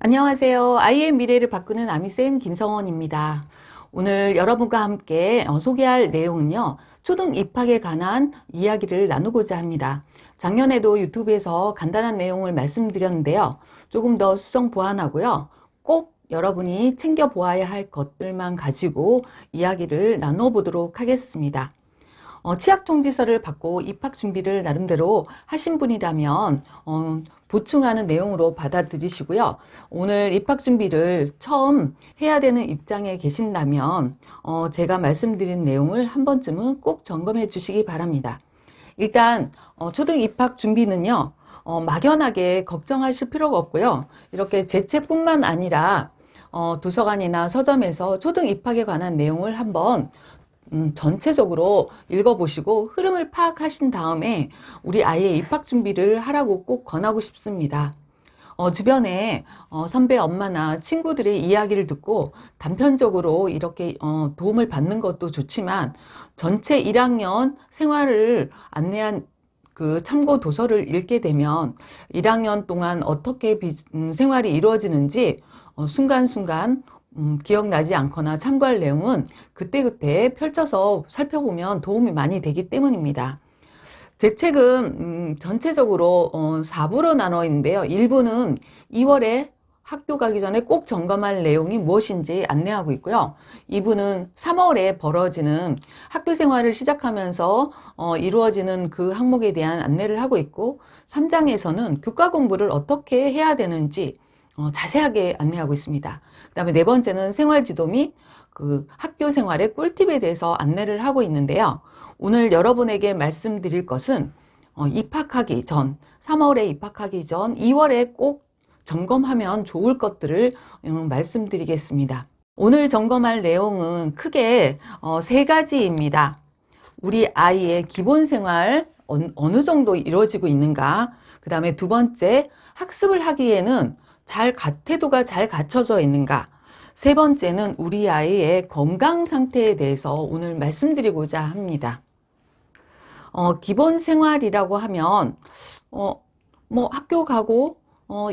안녕하세요. 아이의 미래를 바꾸는 아미쌤 김성원입니다. 오늘 여러분과 함께 소개할 내용은요. 초등 입학에 관한 이야기를 나누고자 합니다. 작년에도 유튜브에서 간단한 내용을 말씀드렸는데요. 조금 더 수정 보완하고요. 꼭 여러분이 챙겨보아야 할 것들만 가지고 이야기를 나눠보도록 하겠습니다. 취약통지서를 받고 입학 준비를 나름대로 하신 분이라면 보충하는 내용으로 받아들이시고요. 오늘 입학 준비를 처음 해야 되는 입장에 계신다면 제가 말씀드린 내용을 한 번쯤은 꼭 점검해 주시기 바랍니다. 일단 초등 입학 준비는요. 막연하게 걱정하실 필요가 없고요. 이렇게 제 책뿐만 아니라 도서관이나 서점에서 초등 입학에 관한 내용을 한번 전체적으로 읽어보시고 흐름을 파악하신 다음에 우리 아이의 입학 준비를 하라고 꼭 권하고 싶습니다. 주변에 선배 엄마나 친구들의 이야기를 듣고 단편적으로 이렇게 도움을 받는 것도 좋지만 전체 1학년 생활을 안내한 그 참고 도서를 읽게 되면 1학년 동안 어떻게 생활이 이루어지는지 순간순간 기억나지 않거나 참고할 내용은 그때그때 펼쳐서 살펴보면 도움이 많이 되기 때문입니다. 제 책은 전체적으로 4부로 나눠 있는데요. 1부는 2월에 학교 가기 전에 꼭 점검할 내용이 무엇인지 안내하고 있고요. 2부는 3월에 벌어지는 학교 생활을 시작하면서 이루어지는 그 항목에 대한 안내를 하고 있고 3장에서는 교과 공부를 어떻게 해야 되는지 자세하게 안내하고 있습니다. 그 다음에 네 번째는 생활지도 및 그 학교 생활의 꿀팁에 대해서 안내를 하고 있는데요. 오늘 여러분에게 말씀드릴 것은 입학하기 전, 3월에 입학하기 전 2월에 꼭 점검하면 좋을 것들을 말씀드리겠습니다. 오늘 점검할 내용은 크게 세 가지입니다. 우리 아이의 기본 생활 어느 정도 이루어지고 있는가? 그 다음에 두 번째, 학습을 하기에는 태도가 잘 갖춰져 있는가? 세 번째는 우리 아이의 건강 상태에 대해서 오늘 말씀드리고자 합니다. 기본 생활이라고 하면, 뭐 학교 가고,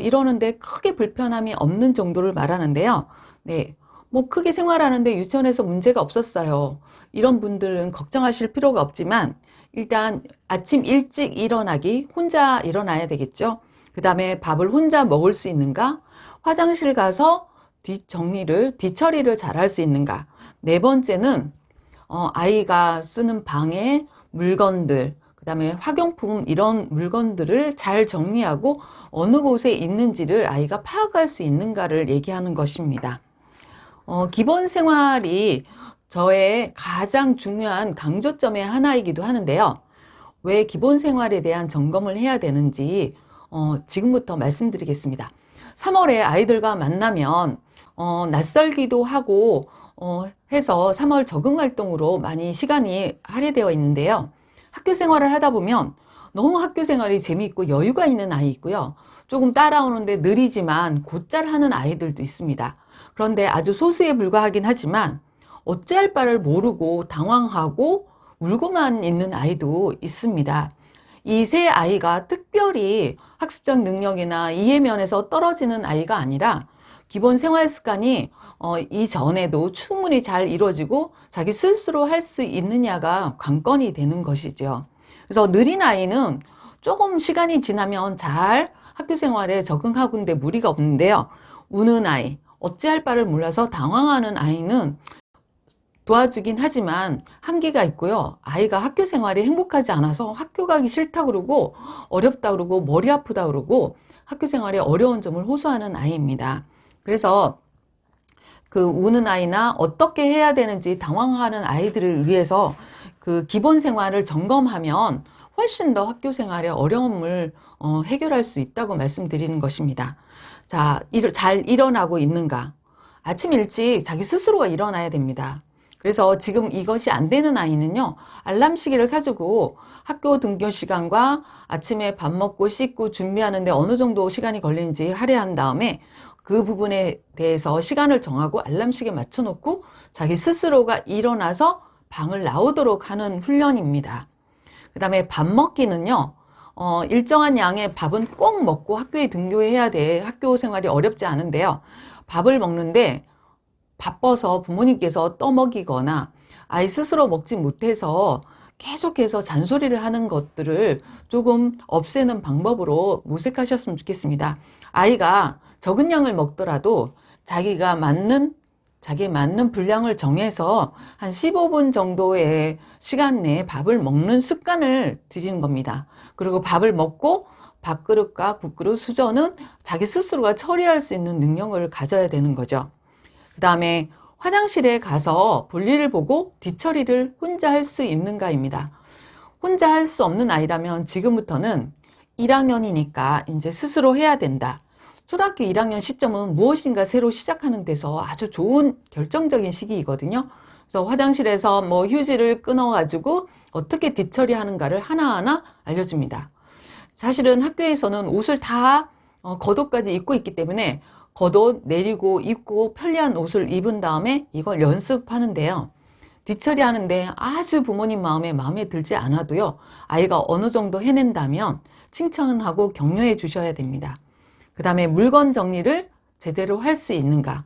이러는데 크게 불편함이 없는 정도를 말하는데요. 네. 뭐 크게 생활하는데 유치원에서 문제가 없었어요. 이런 분들은 걱정하실 필요가 없지만, 일단 아침 일찍 일어나기, 혼자 일어나야 되겠죠. 그 다음에 밥을 혼자 먹을 수 있는가? 화장실 가서 뒤처리를 잘 할 수 있는가? 네 번째는, 아이가 쓰는 방에 물건들, 그 다음에 학용품 이런 물건들을 잘 정리하고 어느 곳에 있는지를 아이가 파악할 수 있는가를 얘기하는 것입니다. 기본 생활이 저의 가장 중요한 강조점의 하나이기도 하는데요. 왜 기본 생활에 대한 점검을 해야 되는지 지금부터 말씀드리겠습니다. 3월에 아이들과 만나면 낯설기도 하고 해서 3월 적응활동으로 많이 시간이 할애되어 있는데요. 학교 생활을 하다 보면 너무 학교 생활이 재미있고 여유가 있는 아이 있고요. 조금 따라오는데 느리지만 곧잘 하는 아이들도 있습니다. 그런데 아주 소수에 불과하긴 하지만 어찌할 바를 모르고 당황하고 울고만 있는 아이도 있습니다. 이 세 아이가 특별히 학습적 능력이나 이해 면에서 떨어지는 아이가 아니라 기본 생활 습관이 이전에도 충분히 잘 이루어지고 자기 스스로 할 수 있느냐가 관건이 되는 것이죠. 그래서 느린 아이는 조금 시간이 지나면 잘 학교 생활에 적응하고는데 무리가 없는데요. 우는 아이, 어찌할 바를 몰라서 당황하는 아이는 도와주긴 하지만 한계가 있고요. 아이가 학교 생활이 행복하지 않아서 학교 가기 싫다 그러고 어렵다 그러고 머리 아프다 그러고 학교 생활에 어려운 점을 호소하는 아이입니다. 그래서 그 우는 아이나 어떻게 해야 되는지 당황하는 아이들을 위해서 그 기본 생활을 점검하면 훨씬 더 학교 생활의 어려움을 해결할 수 있다고 말씀드리는 것입니다. 자, 잘 일어나고 있는가? 아침 일찍 자기 스스로가 일어나야 됩니다. 그래서 지금 이것이 안 되는 아이는요, 알람 시계를 사주고 학교 등교 시간과 아침에 밥 먹고 씻고 준비하는데 어느 정도 시간이 걸리는지 할애한 다음에 그 부분에 대해서 시간을 정하고 알람 시계 맞춰놓고 자기 스스로가 일어나서 방을 나오도록 하는 훈련입니다. 그 다음에 밥 먹기는요, 일정한 양의 밥은 꼭 먹고 학교에 등교해야 돼. 학교 생활이 어렵지 않은데요. 밥을 먹는데 바빠서 부모님께서 떠먹이거나 아이 스스로 먹지 못해서 계속해서 잔소리를 하는 것들을 조금 없애는 방법으로 모색하셨으면 좋겠습니다. 아이가 적은 양을 먹더라도 자기에 맞는 분량을 정해서 한 15분 정도의 시간 내에 밥을 먹는 습관을 들이는 겁니다. 그리고 밥을 먹고 밥그릇과 국그릇, 수저는 자기 스스로가 처리할 수 있는 능력을 가져야 되는 거죠. 그 다음에 화장실에 가서 볼일을 보고 뒷처리를 혼자 할 수 있는가입니다. 혼자 할 수 없는 아이라면 지금부터는 1학년이니까 이제 스스로 해야 된다. 초등학교 1학년 시점은 무엇인가 새로 시작하는 데서 아주 좋은 결정적인 시기이거든요. 그래서 화장실에서 뭐 휴지를 끊어가지고 어떻게 뒷처리하는가를 하나하나 알려줍니다. 사실은 학교에서는 옷을 다 겉옷까지 입고 있기 때문에 겉옷 내리고 입고 편리한 옷을 입은 다음에 이걸 연습하는데요. 뒷처리하는데 아주 부모님 마음에 들지 않아도요. 아이가 어느 정도 해낸다면 칭찬하고 격려해 주셔야 됩니다. 그 다음에 물건 정리를 제대로 할 수 있는가.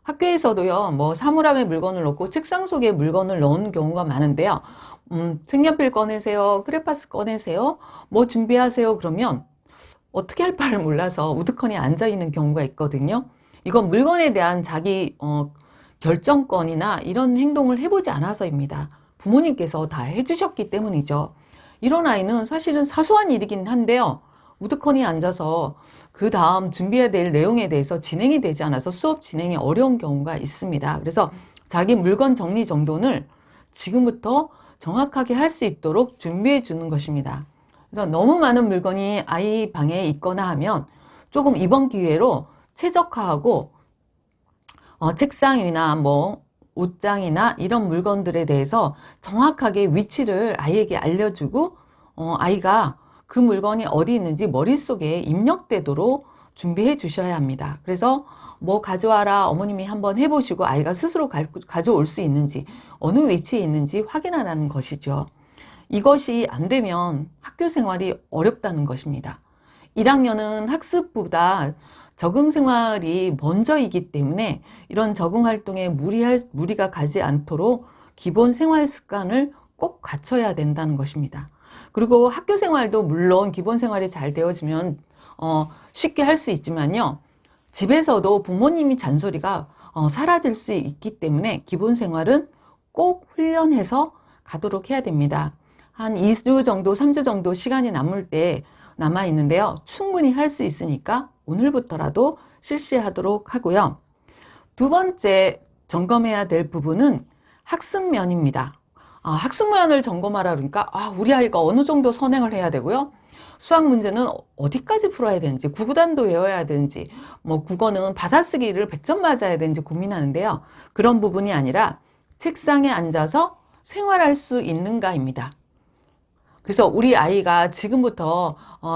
학교에서도요. 뭐 사물함에 물건을 넣고 책상 속에 물건을 넣는 경우가 많은데요. 색연필 꺼내세요. 크레파스 꺼내세요. 뭐 준비하세요. 그러면 어떻게 할 바를 몰라서 우두커니 앉아있는 경우가 있거든요. 이건 물건에 대한 자기 결정권이나 이런 행동을 해보지 않아서입니다. 부모님께서 다 해주셨기 때문이죠. 이런 아이는 사실은 사소한 일이긴 한데요. 우두커니 앉아서 그 다음 준비해야 될 내용에 대해서 진행이 되지 않아서 수업 진행이 어려운 경우가 있습니다. 그래서 자기 물건 정리 정돈을 지금부터 정확하게 할 수 있도록 준비해 주는 것입니다. 그래서 너무 많은 물건이 아이 방에 있거나 하면 조금 이번 기회로 최적화하고 책상이나 뭐 옷장이나 이런 물건들에 대해서 정확하게 위치를 아이에게 알려주고 아이가 그 물건이 어디 있는지 머릿속에 입력되도록 준비해 주셔야 합니다. 그래서 뭐 가져와라 어머님이 한번 해보시고 아이가 스스로 가져올 수 있는지 어느 위치에 있는지 확인하라는 것이죠. 이것이 안 되면 학교 생활이 어렵다는 것입니다. 1학년은 학습보다 적응 생활이 먼저이기 때문에 이런 적응 활동에 무리가 가지 않도록 기본 생활 습관을 꼭 갖춰야 된다는 것입니다. 그리고 학교 생활도 물론 기본 생활이 잘 되어지면 쉽게 할 수 있지만요. 집에서도 부모님이 잔소리가 사라질 수 있기 때문에 기본 생활은 꼭 훈련해서 가도록 해야 됩니다. 한 2주 정도, 3주 정도 시간이 남아 있는데요. 충분히 할 수 있으니까 오늘부터라도 실시하도록 하고요. 두 번째 점검해야 될 부분은 학습면입니다. 학습면을 점검하라 그러니까 우리 아이가 어느 정도 선행을 해야 되고요. 수학 문제는 어디까지 풀어야 되는지, 구구단도 외워야 되는지, 뭐 국어는 받아쓰기를 100점 맞아야 되는지 고민하는데요. 그런 부분이 아니라 책상에 앉아서 생활할 수 있는가입니다. 그래서 우리 아이가 지금부터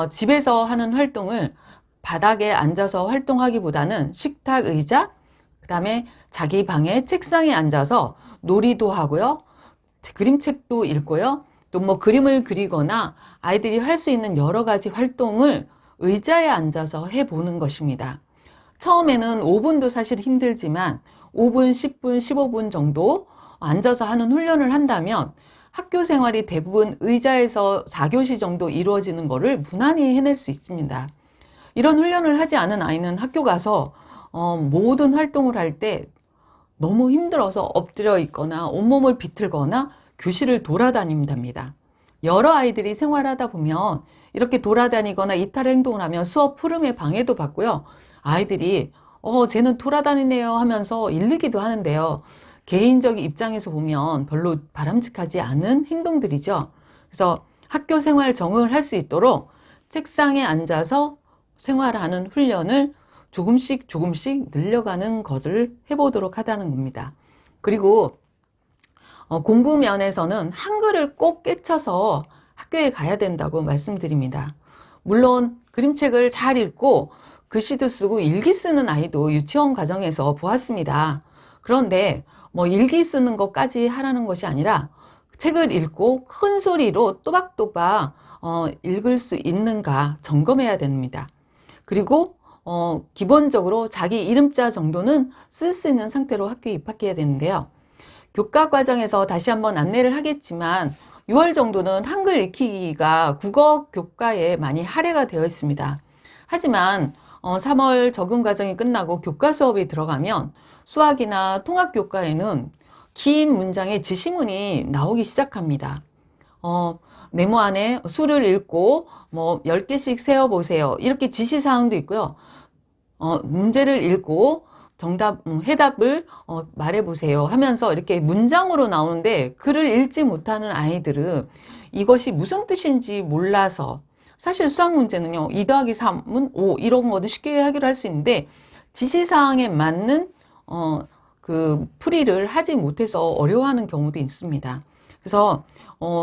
집에서 하는 활동을 바닥에 앉아서 활동하기보다는 식탁 의자, 그 다음에 자기 방에 책상에 앉아서 놀이도 하고요. 그림책도 읽고요. 또 뭐 그림을 그리거나 아이들이 할 수 있는 여러 가지 활동을 의자에 앉아서 해보는 것입니다. 처음에는 5분도 사실 힘들지만 5분, 10분, 15분 정도 앉아서 하는 훈련을 한다면 학교 생활이 대부분 의자에서 4교시 정도 이루어지는 것을 무난히 해낼 수 있습니다. 이런 훈련을 하지 않은 아이는 학교 가서 모든 활동을 할 때 너무 힘들어서 엎드려 있거나 온몸을 비틀거나 교실을 돌아다닙니다. 여러 아이들이 생활하다 보면 이렇게 돌아다니거나 이탈 행동을 하면 수업 흐름에 방해도 받고요. 아이들이 쟤는 돌아다니네요 하면서 일르기도 하는데요. 개인적 입장에서 보면 별로 바람직하지 않은 행동들이죠. 그래서 학교 생활 적응을 할 수 있도록 책상에 앉아서 생활하는 훈련을 조금씩 늘려가는 것을 해보도록 하자는 겁니다. 그리고 공부 면에서는 한글을 꼭 깨쳐서 학교에 가야 된다고 말씀드립니다. 물론 그림책을 잘 읽고 글씨도 쓰고 일기 쓰는 아이도 유치원 과정에서 보았습니다. 그런데 뭐 일기 쓰는 것까지 하라는 것이 아니라 책을 읽고 큰 소리로 또박또박 읽을 수 있는가 점검해야 됩니다. 그리고 기본적으로 자기 이름자 정도는 쓸 수 있는 상태로 학교에 입학해야 되는데요. 교과 과정에서 다시 한번 안내를 하겠지만 6월 정도는 한글 익히기가 국어 교과에 많이 할애가 되어 있습니다. 하지만 3월 적응 과정이 끝나고 교과 수업이 들어가면 수학이나 통합 교과에는 긴 문장의 지시문이 나오기 시작합니다. 네모 안에 수를 읽고 뭐 10개씩 세어보세요. 이렇게 지시사항도 있고요. 문제를 읽고 해답을 말해보세요 하면서 이렇게 문장으로 나오는데 글을 읽지 못하는 아이들은 이것이 무슨 뜻인지 몰라서 사실 수학 문제는요 2 더하기 3은 5 이런 거는 쉽게 해결할 수 있는데 지시사항에 맞는 그 풀이를 하지 못해서 어려워하는 경우도 있습니다. 그래서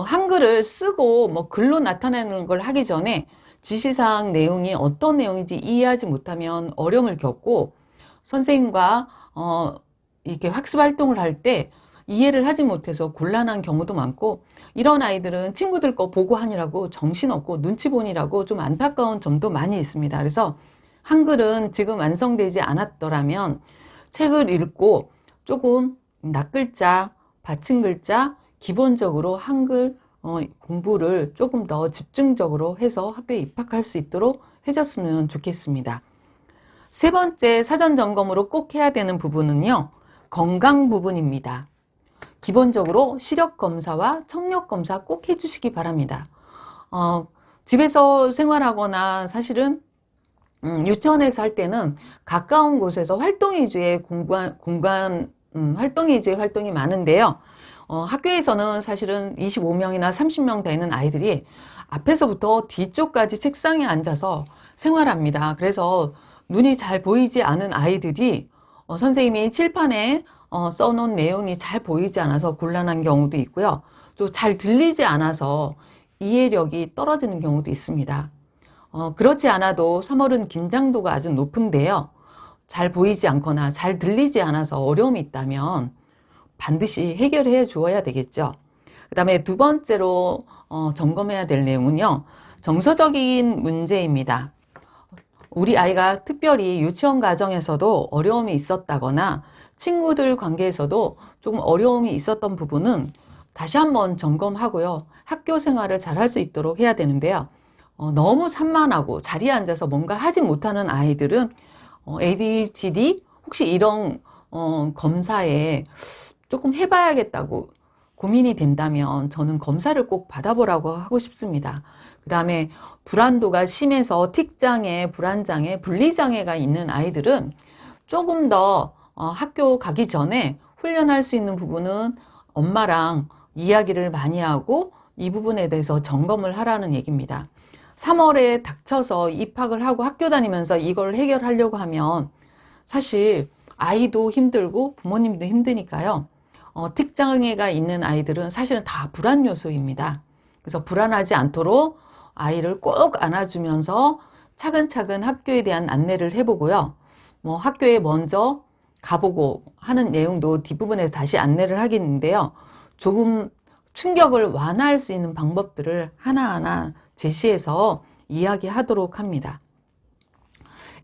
한글을 쓰고 뭐 글로 나타내는 걸 하기 전에 지시사항 내용이 어떤 내용인지 이해하지 못하면 어려움을 겪고 선생님과 이렇게 학습 활동을 할 때 이해를 하지 못해서 곤란한 경우도 많고 이런 아이들은 친구들 거 보고 하느라고 정신없고 눈치 보느라고 좀 안타까운 점도 많이 있습니다. 그래서 한글은 지금 완성되지 않았더라면 책을 읽고 조금 낱글자, 받침글자 기본적으로 한글 공부를 조금 더 집중적으로 해서 학교에 입학할 수 있도록 해줬으면 좋겠습니다. 세 번째 사전 점검으로 꼭 해야 되는 부분은요. 건강 부분입니다. 기본적으로 시력 검사와 청력 검사 꼭 해주시기 바랍니다. 집에서 생활하거나 사실은 유치원에서 할 때는 가까운 곳에서 활동 위주의 활동 위주의 활동이 많은데요. 학교에서는 사실은 25명이나 30명 되는 아이들이 앞에서부터 뒤쪽까지 책상에 앉아서 생활합니다. 그래서 눈이 잘 보이지 않은 아이들이 선생님이 칠판에 써놓은 내용이 잘 보이지 않아서 곤란한 경우도 있고요. 또 잘 들리지 않아서 이해력이 떨어지는 경우도 있습니다. 그렇지 않아도 3월은 긴장도가 아주 높은데요. 잘 보이지 않거나 잘 들리지 않아서 어려움이 있다면 반드시 해결해 주어야 되겠죠. 그 다음에 두 번째로 점검해야 될 내용은요. 정서적인 문제입니다. 우리 아이가 특별히 유치원 과정에서도 어려움이 있었다거나 친구들 관계에서도 조금 어려움이 있었던 부분은 다시 한번 점검하고요. 학교 생활을 잘 할 수 있도록 해야 되는데요. 너무 산만하고 자리에 앉아서 뭔가 하지 못하는 아이들은 ADHD 혹시 이런 검사에 조금 해봐야겠다고 고민이 된다면 저는 검사를 꼭 받아보라고 하고 싶습니다. 그 다음에 불안도가 심해서 틱장애, 불안장애, 분리장애가 있는 아이들은 조금 더 학교 가기 전에 훈련할 수 있는 부분은 엄마랑 이야기를 많이 하고 이 부분에 대해서 점검을 하라는 얘기입니다. 3월에 닥쳐서 입학을 하고 학교 다니면서 이걸 해결하려고 하면 사실 아이도 힘들고 부모님도 힘드니까요. 틱장애가 있는 아이들은 사실은 다 불안 요소입니다. 그래서 불안하지 않도록 아이를 꼭 안아주면서 차근차근 학교에 대한 안내를 해보고요. 뭐 학교에 먼저 가보고 하는 내용도 뒷부분에서 다시 안내를 하겠는데요. 조금 충격을 완화할 수 있는 방법들을 하나하나 제시해서 이야기하도록 합니다.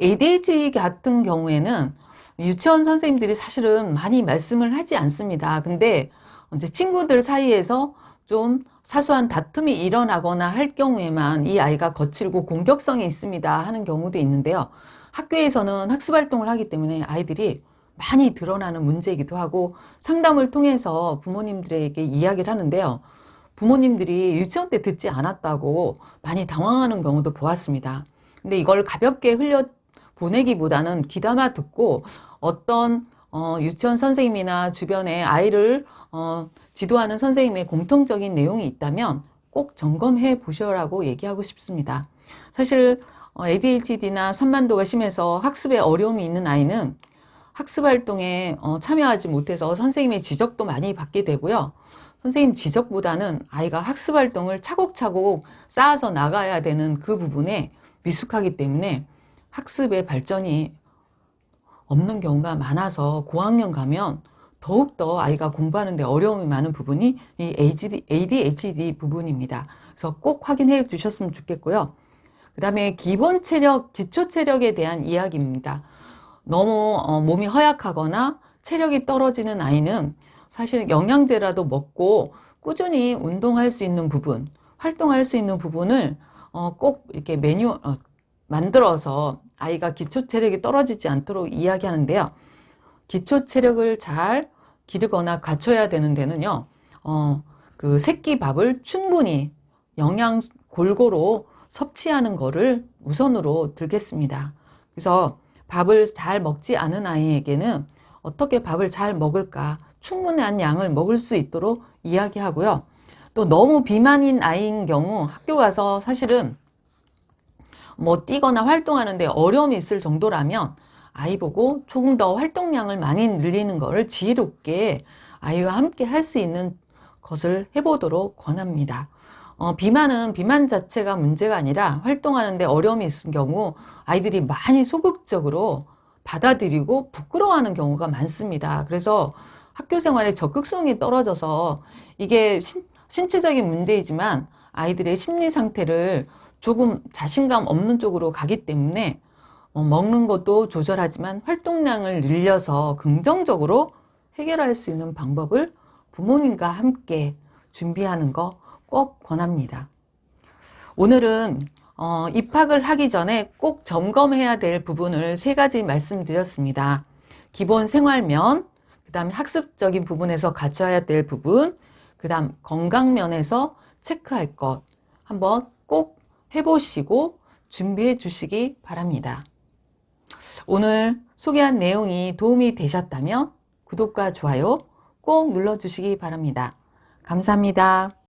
ADHD 같은 경우에는 유치원 선생님들이 사실은 많이 말씀을 하지 않습니다. 근데 이제 친구들 사이에서 좀 사소한 다툼이 일어나거나 할 경우에만 이 아이가 거칠고 공격성이 있습니다 하는 경우도 있는데요. 학교에서는 학습활동을 하기 때문에 아이들이 많이 드러나는 문제이기도 하고 상담을 통해서 부모님들에게 이야기를 하는데요. 부모님들이 유치원 때 듣지 않았다고 많이 당황하는 경우도 보았습니다. 근데 이걸 가볍게 보내기보다는 귀담아 듣고 어떤 유치원 선생님이나 주변에 아이를 지도하는 선생님의 공통적인 내용이 있다면 꼭 점검해 보셔라고 얘기하고 싶습니다. 사실 ADHD나 산만도가 심해서 학습에 어려움이 있는 아이는 학습활동에 참여하지 못해서 선생님의 지적도 많이 받게 되고요. 선생님 지적보다는 아이가 학습활동을 차곡차곡 쌓아서 나가야 되는 그 부분에 미숙하기 때문에 학습의 발전이 없는 경우가 많아서 고학년 가면 더욱더 아이가 공부하는 데 어려움이 많은 부분이 이 ADHD 부분입니다. 그래서 꼭 확인해 주셨으면 좋겠고요. 그 다음에 기본 체력, 기초 체력에 대한 이야기입니다. 너무 몸이 허약하거나 체력이 떨어지는 아이는 사실 영양제라도 먹고 꾸준히 운동할 수 있는 부분, 활동할 수 있는 부분을 꼭 이렇게 만들어서 아이가 기초 체력이 떨어지지 않도록 이야기하는데요. 기초 체력을 잘 기르거나 갖춰야 되는 데는요, 그 새끼 밥을 충분히 영양 골고루 섭취하는 거를 우선으로 들겠습니다. 그래서 밥을 잘 먹지 않은 아이에게는 어떻게 밥을 잘 먹을까, 충분한 양을 먹을 수 있도록 이야기하고요. 또 너무 비만인 아이인 경우 학교 가서 사실은 뭐 뛰거나 활동하는데 어려움이 있을 정도라면 아이 보고 조금 더 활동량을 많이 늘리는 것을 지혜롭게 아이와 함께 할 수 있는 것을 해보도록 권합니다. 비만은 비만 자체가 문제가 아니라 활동하는데 어려움이 있을 경우 아이들이 많이 소극적으로 받아들이고 부끄러워하는 경우가 많습니다. 그래서 학교 생활에 적극성이 떨어져서 이게 신체적인 문제이지만 아이들의 심리 상태를 조금 자신감 없는 쪽으로 가기 때문에 먹는 것도 조절하지만 활동량을 늘려서 긍정적으로 해결할 수 있는 방법을 부모님과 함께 준비하는 거 꼭 권합니다. 오늘은 입학을 하기 전에 꼭 점검해야 될 부분을 3가지 말씀드렸습니다. 기본 생활면, 그 다음에 학습적인 부분에서 갖춰야 될 부분, 그 다음 건강면에서 체크할 것 한번 꼭 해보시고 준비해 주시기 바랍니다. 오늘 소개한 내용이 도움이 되셨다면 구독과 좋아요 꼭 눌러주시기 바랍니다. 감사합니다.